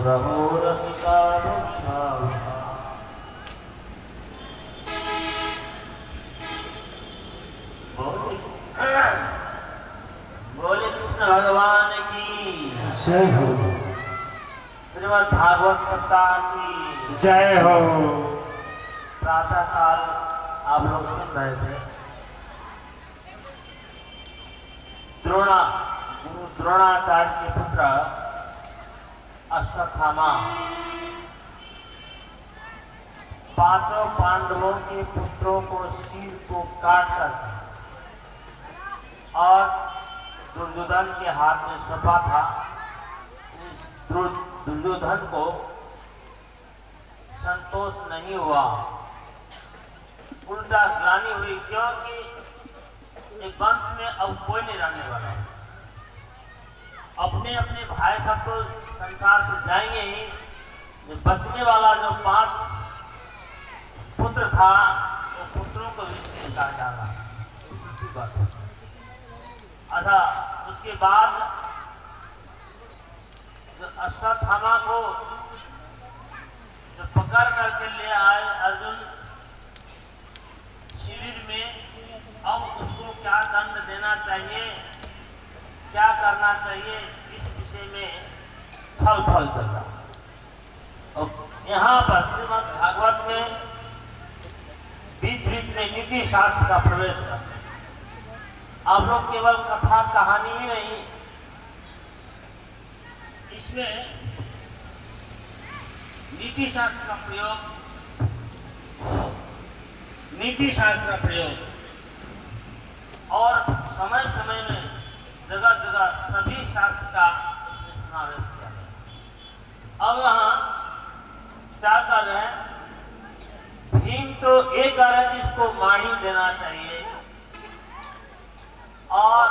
रहो रसिका भावना। बोले कृष्ण भगवान की जय हो। श्रीमद् भागवत सप्ताह की जय हो। प्रातः काल आप लोग सुन रहे थे गुरु द्रोणाचार्य के पुत्र अश्वत्थामा पांचों पांडवों के पुत्रों को सिर को काट कर और दुर्योधन के हाथ में सौंपा था। इस दुर्योधन को संतोष नहीं हुआ, उल्टा ग्लानि हुई, क्योंकि एक वंश में अब कोई नहीं रहने वाला। अपने अपने भाई सब तो संसार से जाएंगे ही, जो बचने वाला जो 5 पुत्र था वो पुत्रों को भी निकाल डाला। अच्छा, उसके बाद जो अश्वत्थामा को जो पकड़ करके ले आए अर्जुन शिविर में, अब उसको क्या दंड देना चाहिए, क्या करना चाहिए, इस विषय में छल चल रहा। और यहाँ पर श्रीमद् भागवत में बीच बीच में नीति शास्त्र का प्रवेश करते हैं। आप लोग केवल कथा कहानी ही नहीं, इसमें नीति शास्त्र का प्रयोग और समय समय में जगह जगह सभी शास्त्र का उसमें समावेश किया गया। अब यहाँ क्या कर रहे हैं, भीम तो एक कह रहे हैं इसको माही देना चाहिए, और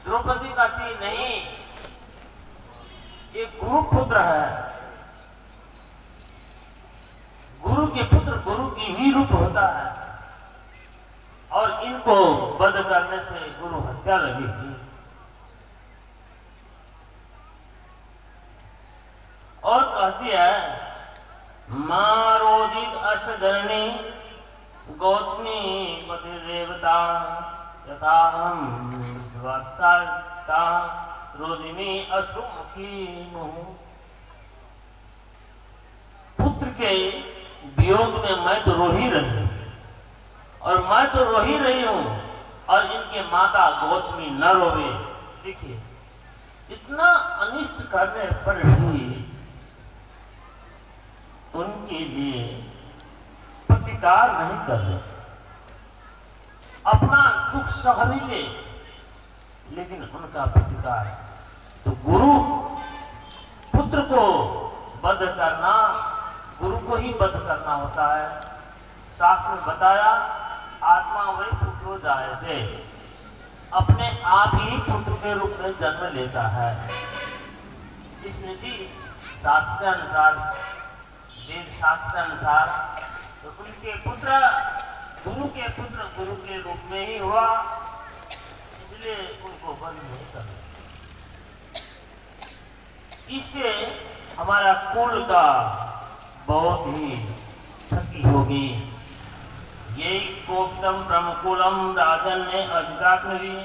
द्रौपदी कहती नहीं, ये गुरु पुत्र है, गुरु के पुत्र गुरु की ही रूप होता है, और इनको वध करने से गुरु हत्या लगेगी। और कहती है मारोदित अशधरणी गौतमी पति देवता यथा हम रोदिनी अश्रुमुखी मुहु। पुत्र के वियोग में मैं तो रो ही रही हूं, और मैं तो रो ही रही हूं, और इनके माता गौतमी न रोवे। देखिए, इतना अनिष्ट करने पर भी उनके लिए प्रतिकार नहीं कर रहे, अपना दुख सह भी ले, लेकिन उनका प्रतिकार। तो गुरु पुत्र को वध करना, गुरु को ही वध करना होता है। शास्त्र में बताया आत्मा वही पुत्र जाए थे, अपने आप ही पुत्र के रूप में जन्म लेता है। इस नीति शास्त्र के अनुसार, वेद शास्त्र के अनुसार, तो उनके पुत्र गुरु के पुत्र गुरु के रूप में ही हुआ, इसलिए उनको वध नहीं करना। इससे हमारा कुल का बहुत ही क्षति होगी। ये कोप्तम ब्रह्मकुलम राजन ने अधिकात्मवी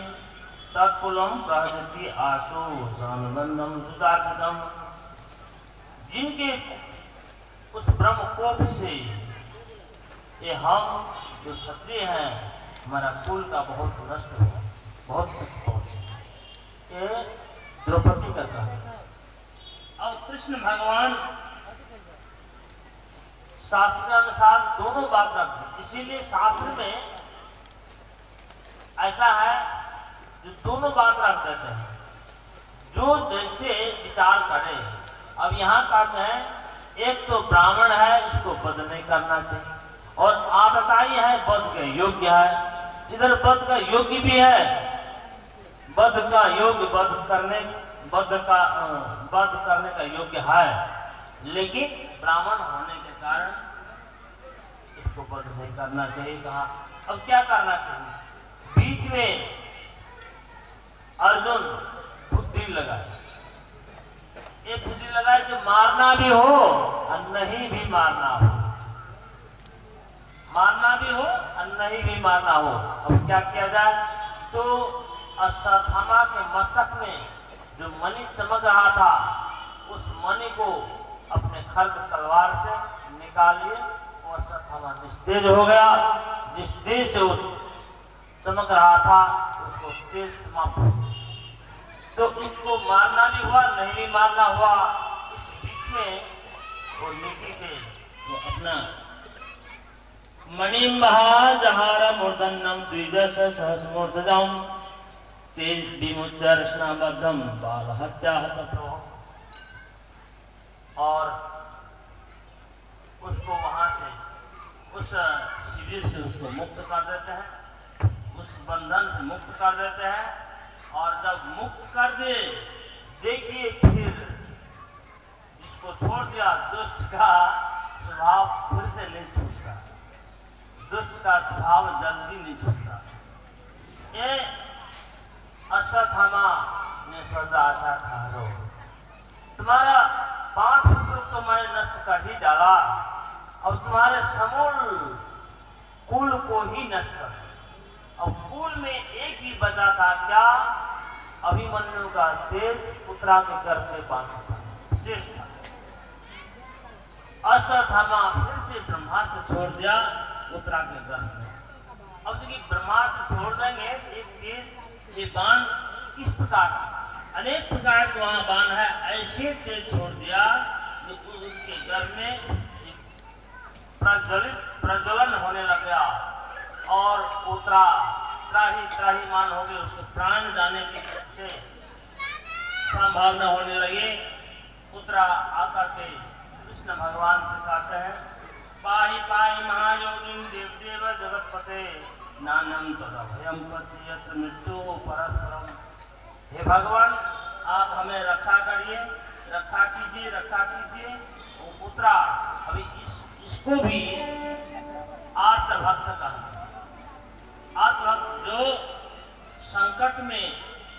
तत्कुलम प्रहजति आशो सानुबंधम सुदार्थितम। जिनके उस ब्रह्मकोप से ये हम जो क्षत्रिय हैं, हमारा कुल का बहुत नष्ट हुआ, बहुत क्षति पहुंचे। ये द्रौपदी का कहना। अब कृष्ण भगवान शास्त्र के अनुसार दोनों बात रखते, इसीलिए शास्त्र में ऐसा है जो दोनों बात रख देते हैं, जो जैसे विचार करे। अब यहाँ कहते हैं एक तो ब्राह्मण है, इसको वध नहीं करना चाहिए, और आतताई है, वध के योग्य है। इधर वध का योग्य भी है, वध का योग्य, वध करने का योग्य है, लेकिन ब्राह्मण होने के कारण इसको वध नहीं करना चाहिए। कहा अब क्या करना चाहिए? बीच में अर्जुन बुद्धि लगाए, एक बुद्धि लगाए जो मारना भी हो और नहीं भी मारना हो, मारना भी हो और नहीं भी मारना हो। अब क्या किया जाए? तो अश्वत्थामा के मस्तक में जो मणि चमक रहा था, उस मणि को अपने खड्ग तलवार से निकालिए। वो अश्वत्थामा निस्तेज हो गया। जिस तेज से वो चमक रहा था उसको तेज समाप्त हो। तो इसको मारना भी हुआ, नहीं भी मारना हुआ। इस बीच में वो नीति से वो अपना मणिमहा जहार मूर्धन्यम द्विदश सहस्रमूर्धजम तेज विमुच्चर्षणाबद्धम बाल हत्या हतप्रो, और उसको वहां से उस शिविर से उसको मुक्त कर देते हैं, उस बंधन से मुक्त कर देते हैं। और जब मुक्त कर दे, देखिए फिर जिसको छोड़ दिया, दुष्ट का स्वभाव फिर से नहीं छूटता, दुष्ट का स्वभाव जल्दी नहीं छूटता। ये अश्वत्थामा ने सोचा, आशा ठहरो, तुम्हारा 5 पुत्र तो मैंने नष्ट कर ही डाला, अब तुम्हारे समूल कुल को ही नष्ट कर। अब कुल में एक ही बचा था, क्या? अभिमन्यु का तेज पुत्रा के गर्भ में बांधा था, शेष था। अश्वत्थामा फिर से ब्रह्मास्त्र छोड़ दिया पुत्रा के गर्भ में। अब देखिए, ब्रह्मास्त्र छोड़ देंगे, एक तेज, ये बाण किस प्रकार, अनेक प्रकार के वहां बाण है, ऐसे तेज छोड़ दिया कि उनके गर्भ में प्रज्वलन होने लग गया और पुत्रा त्राही मान हो गए, उसके प्राण जाने की से संभावना होने लगी। पुत्रा आकर के कृष्ण भगवान से कहते हैं, पाहि पाहि महायोगिन देवदेव जगतपते नानम तदभयम पश्यत मृत्यु परस्परम। हे भगवान, आप हमें रक्षा करिए, रक्षा कीजिए, रक्षा कीजिए। वो पुत्रा अभी इसको भी आर्त भक्त कहते हैं। आर्त भक्त जो संकट में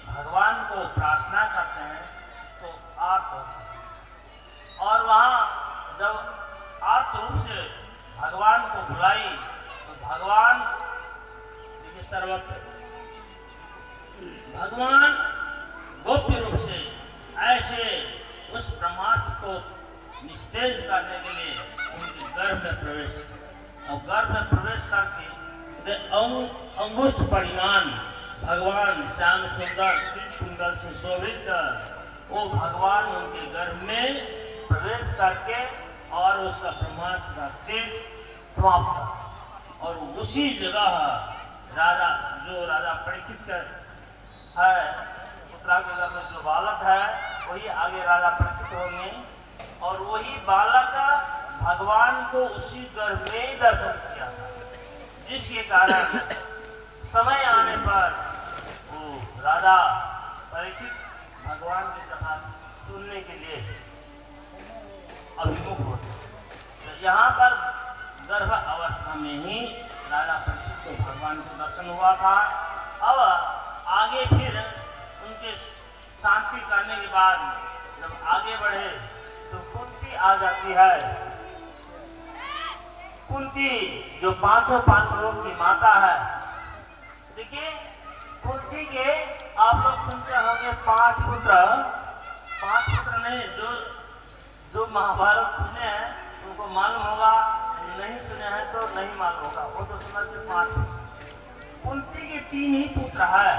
भगवान को प्रार्थना करते हैं उसको आर्त भक्त। और वहां जब आर्त रूप से भगवान को बुलाई तो भगवान देखिए सर्वत्र, भगवान गोप्य रूप से ऐसे उस ब्रह्मास्त्र को निस्तेज करने के लिए उनके गर्भ में प्रवेश किया। और गर्भ में प्रवेश करके अंगुष्ठ परिमाण भगवान श्याम सुंदर कुंडल से शोभित वो भगवान उनके गर्भ में प्रवेश करके और उसका ब्रह्मास्त्र का तेज समाप्त। और उसी जगह राजा, जो राजा परीक्षित का है, पुत्रा के घर में जो बालक है वही आगे राजा परीक्षित होंगे, और वही बालक भगवान को उसी गर्भ में ही दर्शन किया था, जिसके कारण समय आने पर वो राजा परीक्षित भगवान की कथा सुनने के लिए अभिमुख होते। तो यहाँ पर गर्भ अवस्था में ही राजा परीक्षित को भगवान को दर्शन हुआ था। अब आगे फिर उनके शांति करने के बाद जब आगे बढ़े तो कुंती आ जाती है। कुंती जो 5 पांडवों की माता है। देखिए, कुंती के आप लोग सुनते होंगे 5 पुत्र, 5 पुत्र नहीं, जो महाभारत सुने हैं उनको मालूम होगा, नहीं सुने हैं तो नहीं मालूम होगा, वो तो समझते 5। कुंती के 3 ही पुत्र है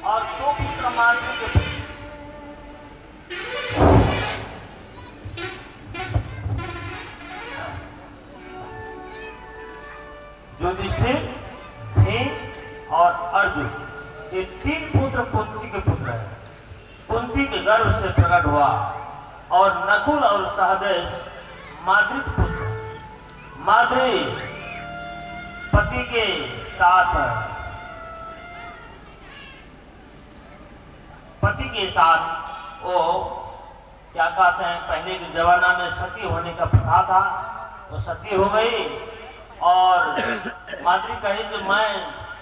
और 2 पुत्र मालूम के पुत्र। युधिष्ठिर, भीम और अर्जुन, ये 3 पुत्र कुंती के पुत्र हैं। कुंती के गर्भ से प्रकट हुआ। और नकुल और सहदेव माद्री के पुत्र। माद्री पति के साथ वो क्या कहते हैं, पहले के जमाना में सती होने का प्रथा था, वो सती हो गई। और माद्री कही कि मैं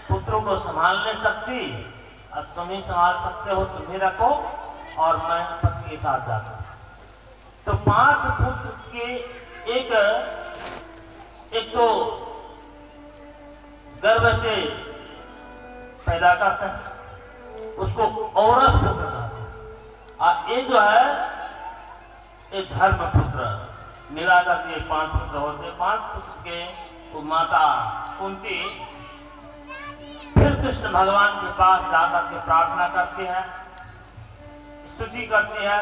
पुत्रों को संभाल नहीं सकती, अब तुम ही संभाल सकते हो, तुम ही रखो और मैं के साथ जाता। तो 5 पुत्र के एक तो गर्भ से पैदा करते हैं, उसको औरस पुत्र कहते हैं। और ये जो है ये धर्म पुत्र, मिला करके 5 पुत्र होते। 5 पुत्र के वो माता कुंती फिर कृष्ण भगवान के पास जाकर के प्रार्थना करती है, स्तुति करती है।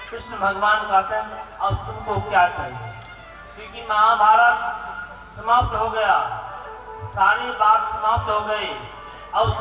कृष्ण भगवान कहते हैं अब तुमको क्या चाहिए, क्योंकि महाभारत समाप्त हो गया, सारी बात समाप्त हो गई। अब